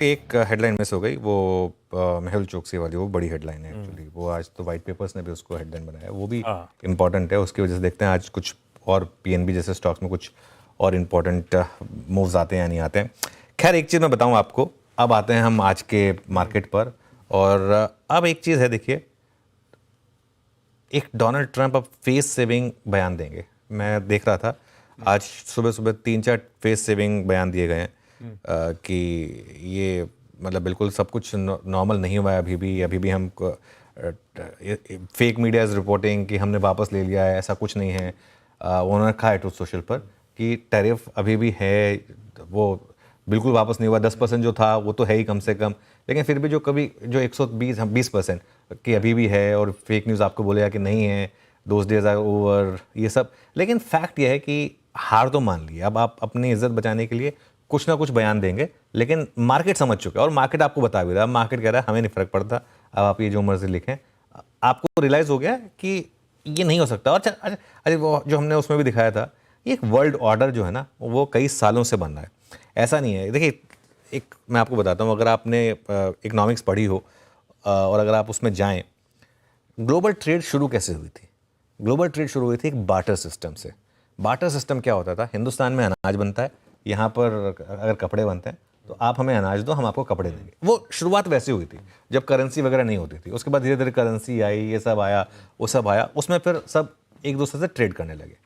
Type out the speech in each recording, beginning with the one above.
एक headline miss हो गई वो मेहुल चोकसी वाली, वो बड़ी हेडलाइन है एक्चुअली। वो आज तो वाइट पेपर्स ने भी उसको हेडलाइन बनाया, वो भी इम्पॉर्टेंट है। उसकी वजह से देखते हैं आज कुछ और पीएनबी जैसे स्टॉक्स में कुछ और इम्पॉर्टेंट मूव्स आते हैं या नहीं आते हैं। खैर एक चीज़ मैं बताऊं आपको, अब आते हैं हम आज के मार्केट पर। और अब एक चीज़ है, देखिए, एक डोनाल्ड ट्रंप अब फेस सेविंग बयान देंगे। मैं देख रहा था आज सुबह सुबह 3-4 फेस सेविंग बयान दिए गए हैं कि ये मतलब बिल्कुल सब कुछ नॉर्मल नहीं हुआ है अभी भी हम फेक मीडिया इज़ रिपोर्टिंग कि हमने वापस ले लिया है, ऐसा कुछ नहीं है। उन्होंने कहा है ट्रूथ सोशल पर कि टैरिफ अभी भी है, वो बिल्कुल वापस नहीं हुआ। 10% जो था वो तो है ही कम से कम, लेकिन फिर भी जो 120% कि अभी भी है, और फेक न्यूज़ आपको बोलेगा कि नहीं है, दोज डेज आर ओवर, ये सब। लेकिन फैक्ट ये है कि हार तो मान ली, अब आप अपनी इज्जत बचाने के लिए कुछ ना कुछ बयान देंगे, लेकिन मार्केट समझ चुका है और मार्केट आपको बता भी रहा है। मार्केट कह रहा है हमें नहीं फ़र्क पड़ता, अब आप ये जो मर्जी लिखें। आपको रियलाइज़ हो गया कि ये नहीं हो सकता। और अरे वो जो हमने उसमें भी दिखाया था, ये एक वर्ल्ड ऑर्डर जो है ना, वो कई सालों से बन रहा है, ऐसा नहीं है। देखिए, एक मैं आपको बताता हूँ, अगर आपने इकोनॉमिक्स पढ़ी हो और अगर आप उसमें जाएं, ग्लोबल ट्रेड शुरू कैसे हुई थी? ग्लोबल ट्रेड शुरू हुई थी एक बार्टर सिस्टम से। बार्टर सिस्टम क्या होता था? हिंदुस्तान में अनाज बनता है, यहाँ पर अगर कपड़े बनते हैं तो आप हमें अनाज दो, हम आपको कपड़े देंगे। वो शुरुआत वैसे हुई थी जब करेंसी वगैरह नहीं होती थी। उसके बाद धीरे धीरे करेंसी आई, ये सब आया, वो सब आया, उसमें फिर सब एक दूसरे से ट्रेड करने लगे।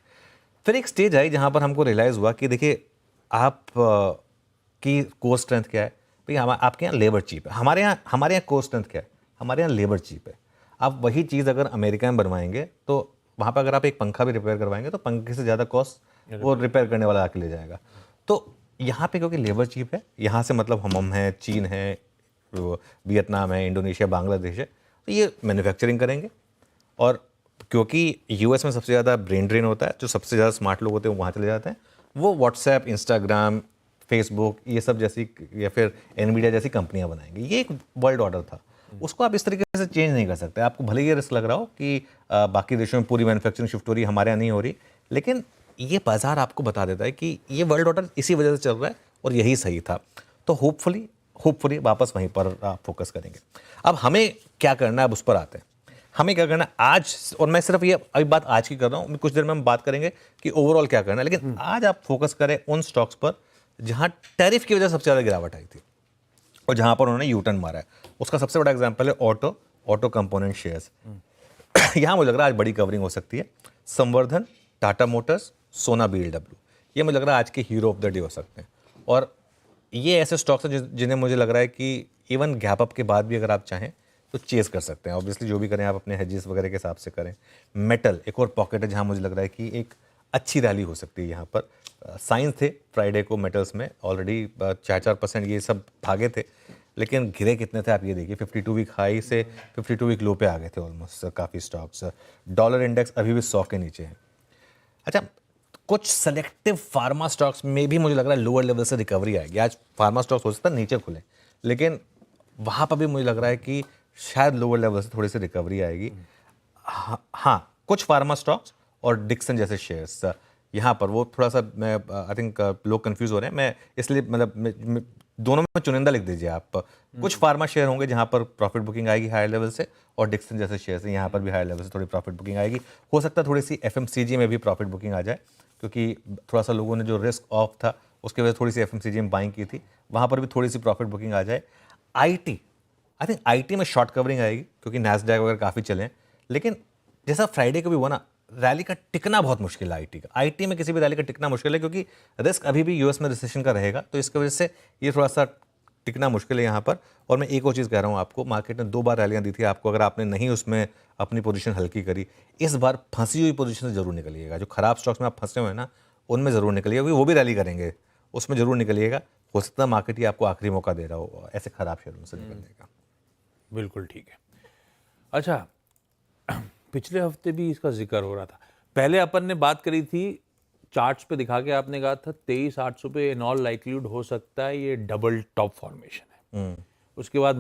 फिर एक स्टेज आई जहाँ पर हमको रियलाइज़ हुआ कि देखिए, आप की कोर स्ट्रेंथ क्या है भाई? आपके यहाँ लेबर चीप है, हमारे यहाँ कोर स्ट्रेंथ क्या है? हमारे यहाँ लेबर चीप है। आप वही चीज़ अगर अमेरिका में बनवाएंगे तो वहाँ पर अगर आप एक पंखा भी रिपेयर करवाएंगे तो पंखे से ज़्यादा कॉस्ट वो रिपेयर करने वाला आके ले जाएगा। तो यहाँ पे क्योंकि लेबर चीप है, यहाँ से मतलब हम हैं, चीन है, वियतनाम है, इंडोनेशिया, बांग्लादेश है, तो ये मैन्युफैक्चरिंग करेंगे। और क्योंकि यूएस में सबसे ज़्यादा ब्रेन ड्रेन होता है, जो सबसे ज़्यादा स्मार्ट लोग होते हैं वहाँ चले जाते हैं। वो व्हाट्सएप, इंस्टाग्राम, फेसबुक, ये सब जैसी या फिर एनवीडिया जैसी कंपनियां बनाएंगे। ये एक वर्ल्ड ऑर्डर था, उसको आप इस तरीके से चेंज नहीं कर सकते। आपको भले ही रिस्क लग रहा हो कि बाकी देशों में पूरी मैन्युफैक्चरिंग शिफ्ट हो रही है, हमारे यहाँ नहीं हो रही, लेकिन ये बाजार आपको बता देता है कि ये वर्ल्ड ऑर्डर इसी वजह से चल रहा है और यही सही था। तो होपफुली वापस वहीं पर आप फोकस करेंगे। अब हमें क्या करना है, अब उस पर आते हैं। हमें क्या करना है आज, और मैं सिर्फ ये अभी बात आज की कर रहा हूँ, कुछ देर में हम बात करेंगे कि ओवरऑल क्या करना है, लेकिन आज आप फोकस करें उन स्टॉक्स पर जहां टैरिफ की वजह से सबसे ज़्यादा गिरावट आई थी और जहां पर उन्होंने यूटर्न मारा है। उसका सबसे बड़ा एग्जांपल है ऑटो कंपोनेंट शेयर्स। यहां मुझे लग रहा है आज बड़ी कवरिंग हो सकती है। संवर्धन, टाटा मोटर्स, सोना बीएलडब्ल्यू, ये मुझे लग रहा है आज के हीरो ऑफ द डे हो सकते हैं। और ये ऐसे स्टॉक्स हैं जिन्हें मुझे लग रहा है कि इवन गैप अप के बाद भी अगर आप चाहें तो चेज कर सकते हैं। ऑब्वियसली जो भी करें आप अपने हेजेस वगैरह के हिसाब से करें। मेटल एक और पॉकेट है जहां मुझे लग रहा है कि एक अच्छी रैली हो सकती है। यहाँ पर साइंस थे फ्राइडे को मेटल्स में, ऑलरेडी 4% ये सब भागे थे, लेकिन गिरे कितने थे आप ये देखिए। 52 वीक हाई से 52 वीक लो पे आ गए थे ऑलमोस्ट काफ़ी स्टॉक्स। डॉलर इंडेक्स अभी भी 100 के नीचे है। अच्छा, कुछ सेलेक्टिव फार्मा स्टॉक्स में भी मुझे लग रहा है लोअर लेवल से रिकवरी आएगी। आज फार्मा स्टॉक्स हो सकता है नीचे खुले, लेकिन वहाँ पर भी मुझे लग रहा है कि शायद लोअर लेवल से थोड़ी सी रिकवरी आएगी। हाँ, कुछ फार्मा स्टॉक्स और डिक्सन जैसे शेयर्स, यहाँ पर वो थोड़ा सा मैं आई थिंक लोग कंफ्यूज हो रहे हैं। मैं इसलिए मतलब दोनों में चुनिंदा लिख दीजिए आप। कुछ फार्मा शेयर होंगे जहाँ पर प्रॉफिट बुकिंग आएगी हायर लेवल से, और डिक्सन जैसे शेयर्स हैं यहाँ पर भी हायर लेवल से थोड़ी प्रॉफिट बुकिंग आएगी। हो सकता है थोड़ी सी एफएमसीजी में भी प्रॉफिट बुकिंग आ जाए, क्योंकि थोड़ा सा लोगों ने जो रिस्क ऑफ था उसके वजह से थोड़ी सी एफएमसीजी में बाइंग की थी, वहाँ पर भी थोड़ी सी प्रॉफिट बुकिंग आ जाए। आई थिंक आईटी में शॉर्ट कवरिंग आएगी क्योंकि नैस्डैक वगैरह काफ़ी चले हैं, लेकिन जैसा फ्राइडे को भी हुआ ना, रैली का टिकना बहुत मुश्किल है। आईटी में किसी भी रैली का टिकना मुश्किल है, क्योंकि रिस्क अभी भी यूएस में रिसेशन का रहेगा, तो इसकी वजह से ये थोड़ा सा टिकना मुश्किल है यहाँ पर। और मैं एक और चीज़ कह रहा हूँ आपको, मार्केट ने 2 बार रैलियाँ दी थी आपको, अगर आपने नहीं उसमें अपनी पोजीशन हल्की करी, इस बार फंसी हुई पोजीशन से जरूर निकलिएगा। जो खराब स्टॉक्स में आप फंसे हुए हैं ना, उनमें ज़रूर निकलिएगा, क्योंकि वो भी रैली करेंगे, उसमें ज़रूर निकलिएगा। हो सकता है मार्केट ही आपको आखिरी मौका दे रहा हो ऐसे खराब शेयरों से निकलने का। बिल्कुल ठीक है। अच्छा, पिछले हफ्ते भी इसका जिक्र हो रहा था। पहले अपन ने बात करी थी, चार्ट्स पे दिखा के आपने कहा था 23,800 पे इन ऑल लाइक्लीहुड हो सकता है ये डबल टॉप फॉर्मेशन है। उसके बाद